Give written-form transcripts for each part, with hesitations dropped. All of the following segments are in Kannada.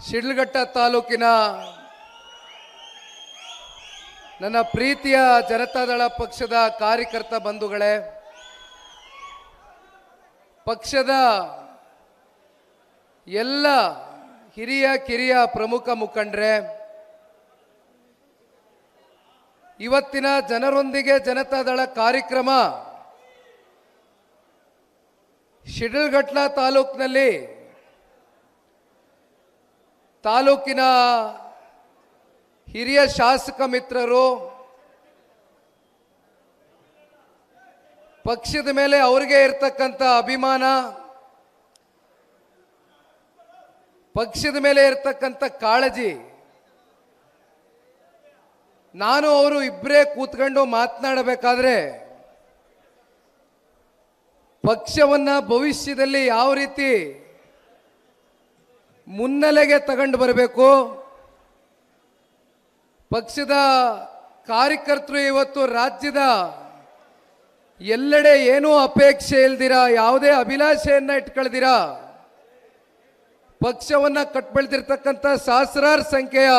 ಶಿಡ್ಲಘಟ್ಟ ತಾಲೂಕಿನ ನನ್ನ ಪ್ರೀತಿಯ ಜನತಾದಳ ಪಕ್ಷದ ಕಾರ್ಯಕರ್ತ ಬಂಧುಗಳೇ, ಪಕ್ಷದ ಎಲ್ಲ ಹಿರಿಯ ಕಿರಿಯ ಪ್ರಮುಖ ಮುಖಂಡರೇ, ಇವತ್ತಿನ ಜನರೊಂದಿಗೆ ಜನತಾದಳ ಕಾರ್ಯಕ್ರಮ ಶಿಡ್ಲಘಟ್ಟ ತಾಲೂಕಿನಲ್ಲಿ ತಾಲೂಕಿನ ಹಿರಿಯ ಶಾಸಕ ಮಿತ್ರರು, ಪಕ್ಷದ ಮೇಲೆ ಅವರಿಗೆ ಇರತಕ್ಕಂಥ ಅಭಿಮಾನ, ಪಕ್ಷದ ಮೇಲೆ ಇರತಕ್ಕಂಥ ಕಾಳಜಿ, ನಾನು ಅವರು ಇಬ್ಬರೇ ಕೂತ್ಕೊಂಡು ಮಾತನಾಡಬೇಕಾದ್ರೆ ಪಕ್ಷವನ್ನ ಭವಿಷ್ಯದಲ್ಲಿ ಯಾವ ರೀತಿ ಮುನ್ನೆಲೆಗೆ ತಗೊಂಡು ಬರಬೇಕು, ಪಕ್ಷದ ಕಾರ್ಯಕರ್ತರು ಇವತ್ತು ರಾಜ್ಯದ ಎಲ್ಲೆಡೆ ಏನೂ ಅಪೇಕ್ಷೆ ಇಲ್ದಿರ, ಯಾವುದೇ ಅಭಿಲಾಷೆಯನ್ನ ಇಟ್ಕೊಳ್ದಿರ ಪಕ್ಷವನ್ನ ಕಟ್ಬೆಳ್ದಿರ್ತಕ್ಕಂಥ ಸಹಸ್ರಾರು ಸಂಖ್ಯೆಯ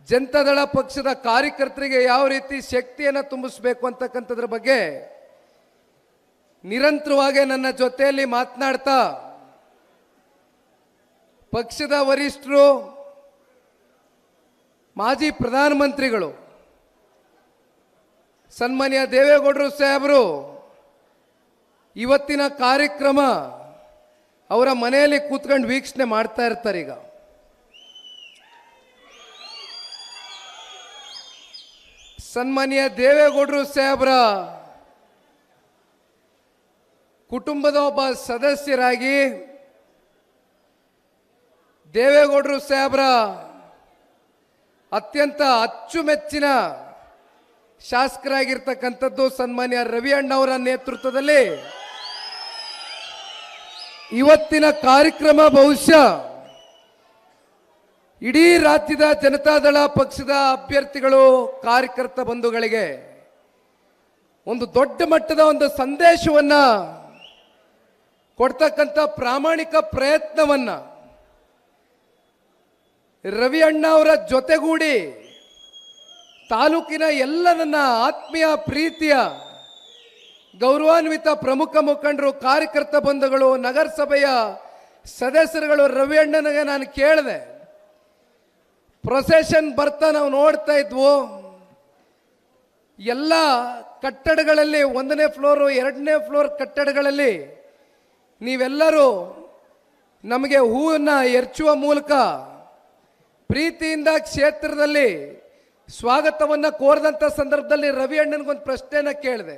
ಜನತಾದಳ ಪಕ್ಷದ ಕಾರ್ಯಕರ್ತರಿಗೆ ಯಾವ ರೀತಿ ಶಕ್ತಿಯನ್ನು ತುಂಬಿಸಬೇಕು ಅಂತಕ್ಕಂಥದ್ರ ಬಗ್ಗೆ ನಿರಂತರವಾಗಿ ನನ್ನ ಜೊತೆಯಲ್ಲಿ ಮಾತನಾಡ್ತಾ ಪಕ್ಷದ ವರಿಷ್ಠರು, ಮಾಜಿ ಪ್ರಧಾನಮಂತ್ರಿಗಳು ಸನ್ಮಾನ್ಯ ದೇವೇಗೌಡರು ಸಾಹೇಬರು ಇವತ್ತಿನ ಕಾರ್ಯಕ್ರಮ ಅವರ ಮನೆಯಲ್ಲಿ ಕೂತ್ಕೊಂಡು ವೀಕ್ಷಣೆ ಮಾಡ್ತಾ ಇರ್ತಾರೆ. ಈಗ ಸನ್ಮಾನ್ಯ ದೇವೇಗೌಡರು ಸಾಹೇಬರ ಕುಟುಂಬದ ಒಬ್ಬ ಸದಸ್ಯರಾಗಿ, ದೇವೇಗೌಡರು ಸಾಹೇಬರ ಅತ್ಯಂತ ಅಚ್ಚುಮೆಚ್ಚಿನ ಶಾಸಕರಾಗಿರ್ತಕ್ಕಂಥದ್ದು ಸನ್ಮಾನ್ಯ ರವಿ ಅಣ್ಣವರ ನೇತೃತ್ವದಲ್ಲಿ ಇವತ್ತಿನ ಕಾರ್ಯಕ್ರಮ ಬಹುಶಃ ಇಡೀ ರಾಜ್ಯದ ಜನತಾದಳ ಪಕ್ಷದ ಅಭ್ಯರ್ಥಿಗಳು, ಕಾರ್ಯಕರ್ತ ಬಂಧುಗಳಿಗೆ ಒಂದು ದೊಡ್ಡ ಮಟ್ಟದ ಒಂದು ಸಂದೇಶವನ್ನ ಕೊಡ್ತಕ್ಕಂಥ ಪ್ರಾಮಾಣಿಕ ಪ್ರಯತ್ನವನ್ನ ರವಿ ಅಣ್ಣ ಅವರ ಜೊತೆಗೂಡಿ ತಾಲೂಕಿನ ಎಲ್ಲ ನನ್ನ ಆತ್ಮೀಯ ಪ್ರೀತಿಯ ಗೌರವಾನ್ವಿತ ಪ್ರಮುಖ ಮುಖಂಡರು, ಕಾರ್ಯಕರ್ತ ಬಂಧುಗಳು, ನಗರಸಭೆಯ ಸದಸ್ಯರುಗಳು ರವಿ ಅಣ್ಣನಿಗೆ ನಾನು ಕೇಳಿದೆ. ಪ್ರೊಸೆಷನ್ ಬರ್ತಾ ನಾವು ನೋಡ್ತಾ ಇದ್ವು, ಎಲ್ಲ ಕಟ್ಟಡಗಳಲ್ಲಿ 1ನೇ ಫ್ಲೋರು 2ನೇ ಫ್ಲೋರ್ ಕಟ್ಟಡಗಳಲ್ಲಿ ನೀವೆಲ್ಲರೂ ನಮಗೆ ಹೂವನ್ನು ಎರಚುವ ಮೂಲಕ ಪ್ರೀತಿಯಿಂದ ಕ್ಷೇತ್ರದಲ್ಲಿ ಸ್ವಾಗತವನ್ನು ಕೋರಿದಂಥ ಸಂದರ್ಭದಲ್ಲಿ ರವಿ ಅಣ್ಣನಿಗೊಂದು ಪ್ರಶ್ನೆನ ಕೇಳಿದೆ,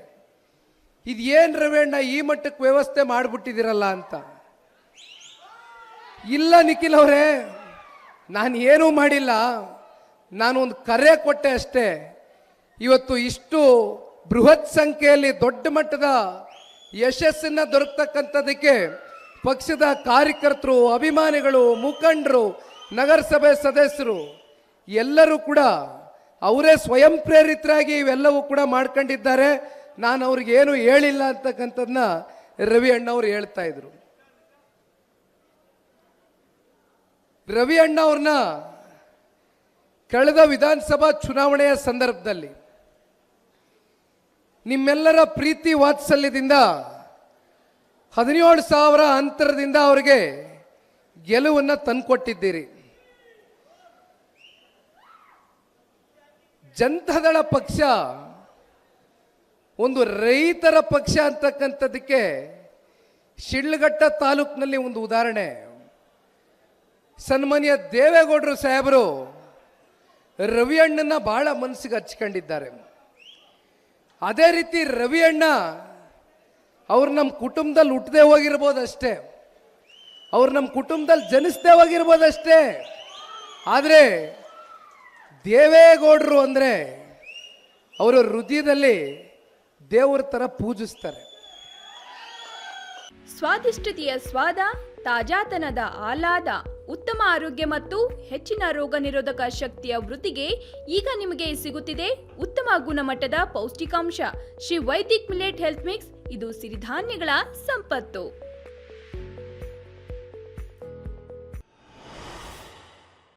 ಇದೇನು ರವಿ ಅಣ್ಣ ಈ ಮಟ್ಟಕ್ಕೆ ವ್ಯವಸ್ಥೆ ಮಾಡಿಬಿಟ್ಟಿದ್ದೀರಲ್ಲ ಅಂತ. ಇಲ್ಲ ನಿಖಿಲ್ ಅವರೇ, ನಾನು ಏನೂ ಮಾಡಿಲ್ಲ, ನಾನು ಒಂದು ಕರೆ ಕೊಟ್ಟೆ ಅಷ್ಟೇ. ಇವತ್ತು ಇಷ್ಟು ಬೃಹತ್ ಸಂಖ್ಯೆಯಲ್ಲಿ ದೊಡ್ಡ ಮಟ್ಟದ ಯಶಸ್ಸನ್ನು ದೊರಕತಕ್ಕಂಥದಕ್ಕೆ ಪಕ್ಷದ ಕಾರ್ಯಕರ್ತರು, ಅಭಿಮಾನಿಗಳು, ಮುಖಂಡರು, ನಗರಸಭೆ ಸದಸ್ಯರು ಎಲ್ಲರೂ ಕೂಡ ಅವರೇ ಸ್ವಯಂ ಪ್ರೇರಿತರಾಗಿ ಇವೆಲ್ಲವೂ ಕೂಡ ಮಾಡ್ಕೊಂಡಿದ್ದಾರೆ. ನಾನು ಅವ್ರಿಗೇನು ಹೇಳಿಲ್ಲ ಅಂತಕ್ಕಂಥದ್ದನ್ನ ರವಿ ಅಣ್ಣವ್ರು ಹೇಳ್ತಾ ಇದ್ರು. ರವಿ ಅಣ್ಣ ಅವ್ರನ್ನ ಕಳೆದ ವಿಧಾನಸಭಾ ಚುನಾವಣೆಯ ಸಂದರ್ಭದಲ್ಲಿ ನಿಮ್ಮೆಲ್ಲರ ಪ್ರೀತಿ ವಾತ್ಸಲ್ಯದಿಂದ 17,000 ಅಂತರದಿಂದ ಅವರಿಗೆ ಗೆಲುವನ್ನು ತಂದುಕೊಟ್ಟಿದ್ದೀರಿ. ಜನತಾದಳ ಪಕ್ಷ ಒಂದು ರೈತರ ಪಕ್ಷ ಅಂತಕ್ಕಂಥದ್ದಕ್ಕೆ ಶಿಡ್ಲಘಟ್ಟ ತಾಲೂಕಿನಲ್ಲಿ ಒಂದು ಉದಾಹರಣೆ. ಸನ್ಮಾನ್ಯ ದೇವೇಗೌಡರು ಸಾಹೇಬರು ರವಿ ಅಣ್ಣನ ಬಹಳ ಮನಸ್ಸಿಗೆ ಹಚ್ಕೊಂಡಿದ್ದಾರೆ. ಅದೇ ರೀತಿ ರವಿ ಅಣ್ಣ ಅವ್ರು ನಮ್ಮ ಕುಟುಂಬದಲ್ಲಿ ಹುಟ್ಟದೆ ಹೋಗಿರ್ಬೋದಷ್ಟೇ, ಅವ್ರು ನಮ್ಮ ಕುಟುಂಬದಲ್ಲಿ ಜನಿಸದೆ ಹೋಗಿರ್ಬೋದಷ್ಟೇ, ಆದರೆ ದೇವೇಗೌಡರು ಅಂದರೆ ಅವರ ಹೃದಯದಲ್ಲಿ ದೇವರ ಥರ ಪೂಜಿಸ್ತಾರೆ. ಸ್ವಾದಿಷ್ಟತೆಯ ಸ್ವಾದ, ತಾಜಾತನದ ಆಹ್ಲಾದ, ಉತ್ತಮ ಆರೋಗ್ಯ ಮತ್ತು ಹೆಚ್ಚಿನ ರೋಗ ನಿರೋಧಕ ಶಕ್ತಿಯ ವೃದ್ಧಿಗೆ ಈಗ ನಿಮಗೆ ಸಿಗುತ್ತಿದೆ ಉತ್ತಮ ಗುಣಮಟ್ಟದ ಪೌಷ್ಟಿಕಾಂಶ Shri Vaidik millet health mix. ಇದು ಸಿರಿಧಾನ್ಯಗಳ ಸಂಪತ್ತು.